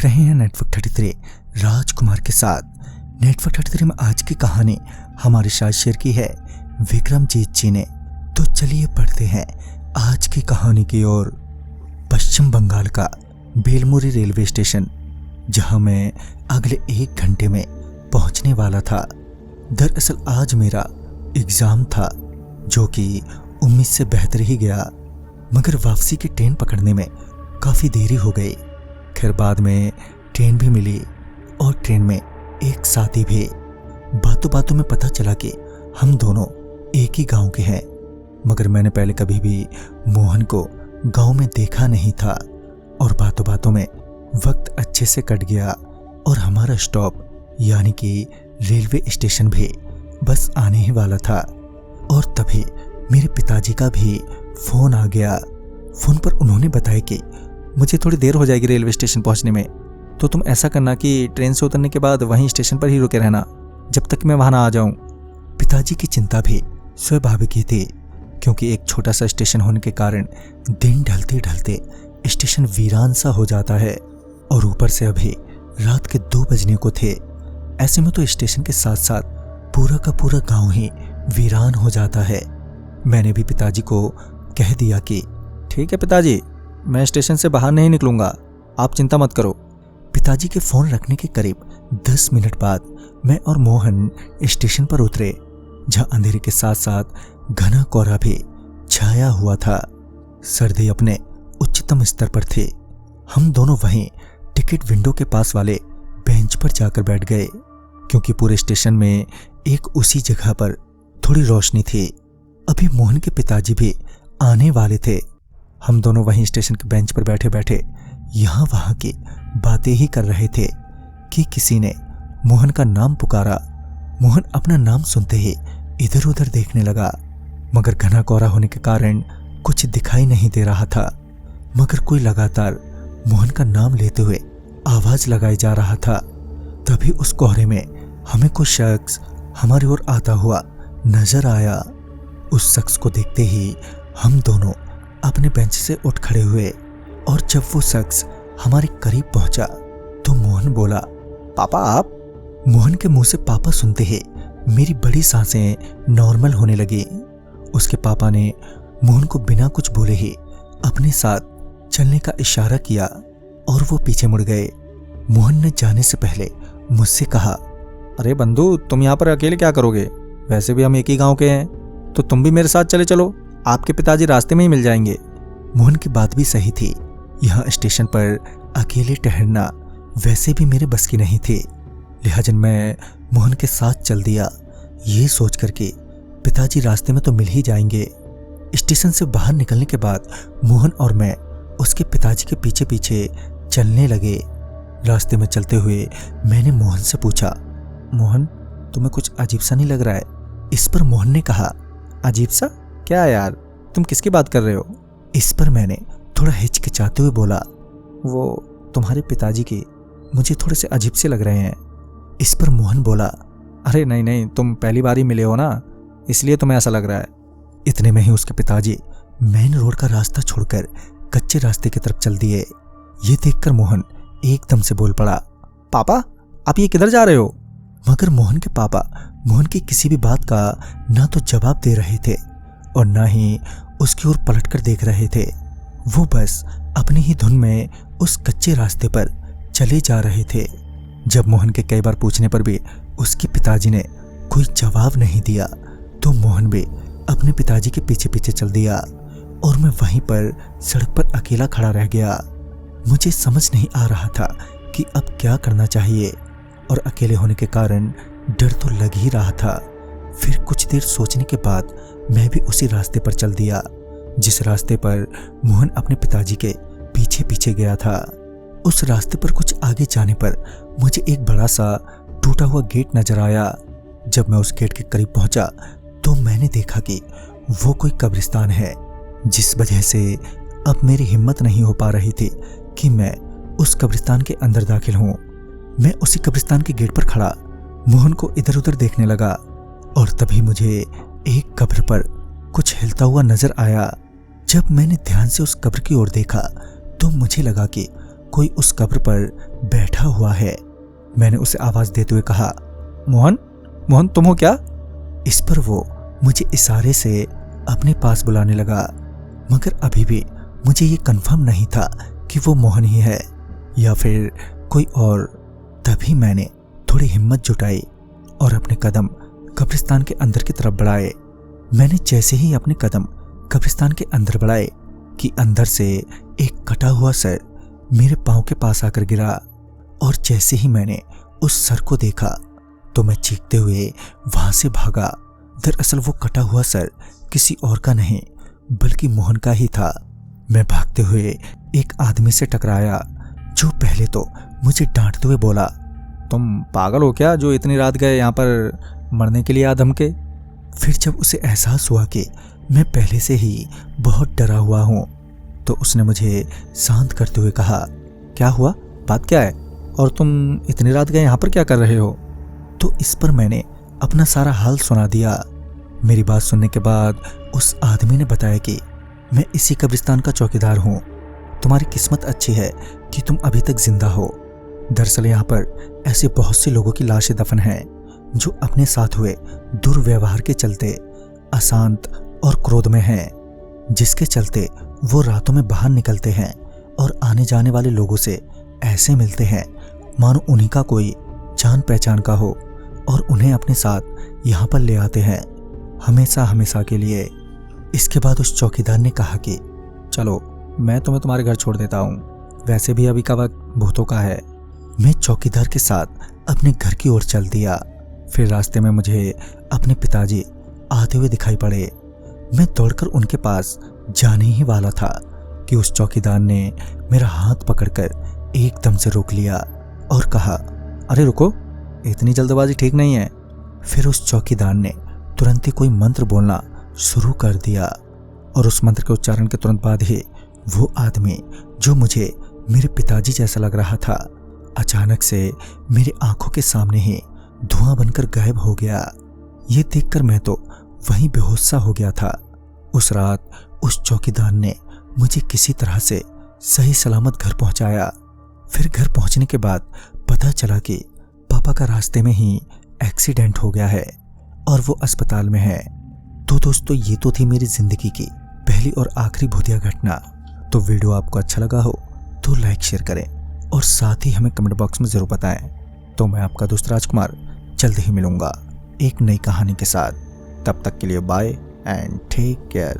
रहे हैं नेटवर्क 33 राजकुमार के साथ। नेटवर्क 33 में आज की कहानी हमारे साथ शेयर की है विक्रमजीत जी ने। तो चलिए पढ़ते हैं आज की कहानी की ओर। पश्चिम बंगाल का बेलमुरी रेलवे स्टेशन, जहां मैं अगले 1 घंटे में पहुंचने वाला था। दरअसल आज मेरा एग्जाम था, जो कि उम्मीद से बेहतर ही गया, मगर वापसी की ट्रेन पकड़ने में काफ़ी देरी हो गई। खैर बाद में ट्रेन भी मिली और ट्रेन में एक साथी भी। बातों बातों में पता चला कि हम दोनों एक ही गांव के हैं, मगर मैंने पहले कभी भी मोहन को गांव में देखा नहीं था। और बातों बातों में वक्त अच्छे से कट गया और हमारा स्टॉप यानी कि रेलवे स्टेशन भी बस आने ही वाला था। और तभी मेरे पिताजी का भी फ़ोन आ गया। फ़ोन पर उन्होंने बताया कि मुझे थोड़ी देर हो जाएगी रेलवे स्टेशन पहुंचने में, तो तुम ऐसा करना कि ट्रेन से उतरने के बाद वहीं स्टेशन पर ही रुके रहना जब तक मैं वहां ना आ जाऊं। पिताजी की चिंता भी स्वाभाविक ही थी, क्योंकि एक छोटा सा स्टेशन होने के कारण दिन ढलते ढलते स्टेशन वीरान सा हो जाता है, और ऊपर से अभी रात के 2 बजने को थे। ऐसे में तो स्टेशन के साथ साथ पूरा का पूरा गाँव ही वीरान हो जाता है। मैंने भी पिताजी को कह दिया कि ठीक है पिताजी, मैं स्टेशन से बाहर नहीं निकलूंगा, आप चिंता मत करो। पिताजी के फ़ोन रखने के करीब 10 मिनट बाद मैं और मोहन स्टेशन पर उतरे, जहां अंधेरे के साथ साथ घना कोहरा भी छाया हुआ था। सर्दी अपने उच्चतम स्तर पर थी। हम दोनों वहीं टिकट विंडो के पास वाले बेंच पर जाकर बैठ गए, क्योंकि पूरे स्टेशन में एक उसी जगह पर थोड़ी रोशनी थी। अभी मोहन के पिताजी भी आने वाले थे। हम दोनों वहीं स्टेशन के बेंच पर बैठे बैठे यहाँ वहाँ की बातें ही कर रहे थे कि किसी ने मोहन का नाम पुकारा। मोहन अपना नाम सुनते ही इधर उधर देखने लगा, मगर घना कोहरा होने के कारण कुछ दिखाई नहीं दे रहा था। मगर कोई लगातार मोहन का नाम लेते हुए आवाज लगाई जा रहा था। तभी उस कोहरे में हमें कोई शख्स हमारी ओर आता हुआ नजर आया। उस शख्स को देखते ही हम दोनों अपने बेंच से उठ खड़े हुए, और जब वो शख्स हमारे करीब पहुंचा तो मोहन बोला, पापा आप? मोहन के मुंह से पापा सुनते ही मेरी बड़ी सांसें नॉर्मल होने लगी। उसके पापा ने मोहन को बिना कुछ बोले ही अपने साथ चलने का इशारा किया और वो पीछे मुड़ गए। मोहन ने जाने से पहले मुझसे कहा, अरे बंधु, तुम यहाँ पर अकेले क्या करोगे? वैसे भी हम एक ही गांव के हैं, तो तुम भी मेरे साथ चले चलो, आपके पिताजी रास्ते में ही मिल जाएंगे। मोहन की बात भी सही थी। यहाँ स्टेशन पर अकेले ठहरना वैसे भी मेरे बस की नहीं थी, लिहाजा मैं मोहन के साथ चल दिया, ये सोच कर के पिताजी रास्ते में तो मिल ही जाएंगे। स्टेशन से बाहर निकलने के बाद मोहन और मैं उसके पिताजी के पीछे पीछे चलने लगे। रास्ते में चलते हुए मैंने मोहन से पूछा, मोहन तुम्हें कुछ अजीब सा नहीं लग रहा है? इस पर मोहन ने कहा, अजीब सा? क्या यार, तुम किसकी बात कर रहे हो? इस पर मैंने थोड़ा हिचकिचाते हुए बोला, वो तुम्हारे पिताजी की मुझे थोड़े से अजीब से लग रहे हैं। इस पर मोहन बोला, अरे नहीं नहीं, तुम पहली बार ही मिले हो ना, इसलिए तुम्हें ऐसा लग रहा है। इतने में ही उसके पिताजी मेन रोड का रास्ता छोड़कर कच्चे रास्ते की तरफ चल दिए। ये देखकर मोहन एकदम से बोल पड़ा, पापा आप ये किधर जा रहे हो? मगर मोहन के पापा मोहन की किसी भी बात का ना तो जवाब दे रहे थे और ना ही उसकी ओर पलट कर देख रहे थे। वो बस अपनी ही धुन में उस कच्चे रास्ते पर चले जा रहे थे। जब मोहन के कई बार पूछने पर भी उसके पिताजी ने कोई जवाब नहीं दिया, तो मोहन भी अपने पिताजी के पीछे पीछे चल दिया और मैं वहीं पर सड़क पर अकेला खड़ा रह गया। मुझे समझ नहीं आ रहा था कि अब क्या करना चाहिए, और अकेले होने के कारण डर तो लग ही रहा था। फिर कुछ देर सोचने के बाद मैं भी उसी रास्ते पर चल दिया, जिस रास्ते पर मोहन अपने पिताजी के पीछे पीछे गया था। उस रास्ते पर कुछ आगे जाने पर मुझे एक बड़ा सा टूटा हुआ गेट नजर आया। जब मैं उस गेट के करीब पहुंचा तो मैंने देखा कि वो कोई कब्रिस्तान है, जिस वजह से अब मेरी हिम्मत नहीं हो पा रही थी कि मैं उस कब्रिस्तान के अंदर दाखिल हूँ। मैं उसी कब्रिस्तान के गेट पर खड़ा मोहन को इधर उधर देखने लगा, और तभी मुझे एक कब्र पर कुछ हिलता हुआ नजर आया। जब मैंने ध्यान से उस कब्र की ओर देखा तो मुझे लगा कि कोई उस कब्र पर बैठा हुआ है। मैंने उसे आवाज देते हुए कहा, मोहन, मोहन तुम हो क्या? इस पर वो मुझे इशारे से अपने पास बुलाने लगा, मगर अभी भी मुझे ये कंफर्म नहीं था कि वो मोहन ही है या फिर कोई और। तभी मैंने थोड़ी हिम्मत जुटाई और अपने कदम कब्रिस्तान के अंदर की तरफ बढ़ाए। मैंने जैसे ही अपने कदम कब्रिस्तान के अंदर बढ़ाए कि अंदर से एक कटा हुआ सर मेरे पांव के पास आकर गिरा, और जैसे ही मैंने उस सर को देखा तो मैं चीखते हुए वहां से भागा। दरअसल वो कटा हुआ सर किसी और का नहीं बल्कि मोहन का ही था। मैं भागते हुए एक आदमी से टकराया जो पहले तो मुझे डांटते हुए बोला, तुम पागल हो क्या जो इतनी रात गए यहाँ पर मरने के लिए आदम के? फिर जब उसे एहसास हुआ कि मैं पहले से ही बहुत डरा हुआ हूँ तो उसने मुझे शांत करते हुए कहा, क्या हुआ, बात क्या है, और तुम इतनी रात गए यहाँ पर क्या कर रहे हो? तो इस पर मैंने अपना सारा हाल सुना दिया। मेरी बात सुनने के बाद उस आदमी ने बताया कि मैं इसी कब्रिस्तान का चौकीदार हूँ। तुम्हारी किस्मत अच्छी है कि तुम अभी तक जिंदा हो। दरअसल यहाँ पर ऐसे बहुत से लोगों की लाशें दफन हैं जो अपने साथ हुए दुर्व्यवहार के चलते अशांत और क्रोध में हैं, जिसके चलते वो रातों में बाहर निकलते हैं और आने जाने वाले लोगों से ऐसे मिलते हैं मानो उन्हीं का कोई जान पहचान का हो, और उन्हें अपने साथ यहाँ पर ले आते हैं हमेशा हमेशा के लिए। इसके बाद उस चौकीदार ने कहा कि चलो मैं तुम्हें तुम्हारे घर छोड़ देता हूँ, वैसे भी अभी का वक्त भूतों का है। मैं चौकीदार के साथ अपने घर की ओर चल दिया। फिर रास्ते में मुझे अपने पिताजी आते हुए दिखाई पड़े। मैं दौड़कर उनके पास जाने ही वाला था कि उस चौकीदार ने मेरा हाथ पकड़कर एकदम से रोक लिया और कहा, अरे रुको, इतनी जल्दबाजी ठीक नहीं है। फिर उस चौकीदार ने तुरंत ही कोई मंत्र बोलना शुरू कर दिया, और उस मंत्र के उच्चारण के तुरंत बाद ही वो आदमी जो मुझे मेरे पिताजी जैसा लग रहा था अचानक से मेरी आंखों के सामने ही धुआं बनकर गायब हो गया। ये देखकर मैं तो वहीं बेहोश सा हो गया था। उस रात उस चौकीदार ने मुझे किसी तरह से सही सलामत घर पहुंचाया। फिर घर पहुंचने के बाद पता चला कि पापा का रास्ते में ही एक्सीडेंट हो गया है और वो अस्पताल में है। तो दोस्तों, ये तो थी मेरी जिंदगी की पहली और आखिरी भूतिया घटना। तो वीडियो आपको अच्छा लगा हो तो लाइक शेयर करें और साथ ही हमें कमेंट बॉक्स में जरूर बताएं। तो मैं आपका दोस्त राजकुमार जल्द ही मिलूंगा एक नई कहानी के साथ। तब तक के लिए बाय एंड टेक केयर।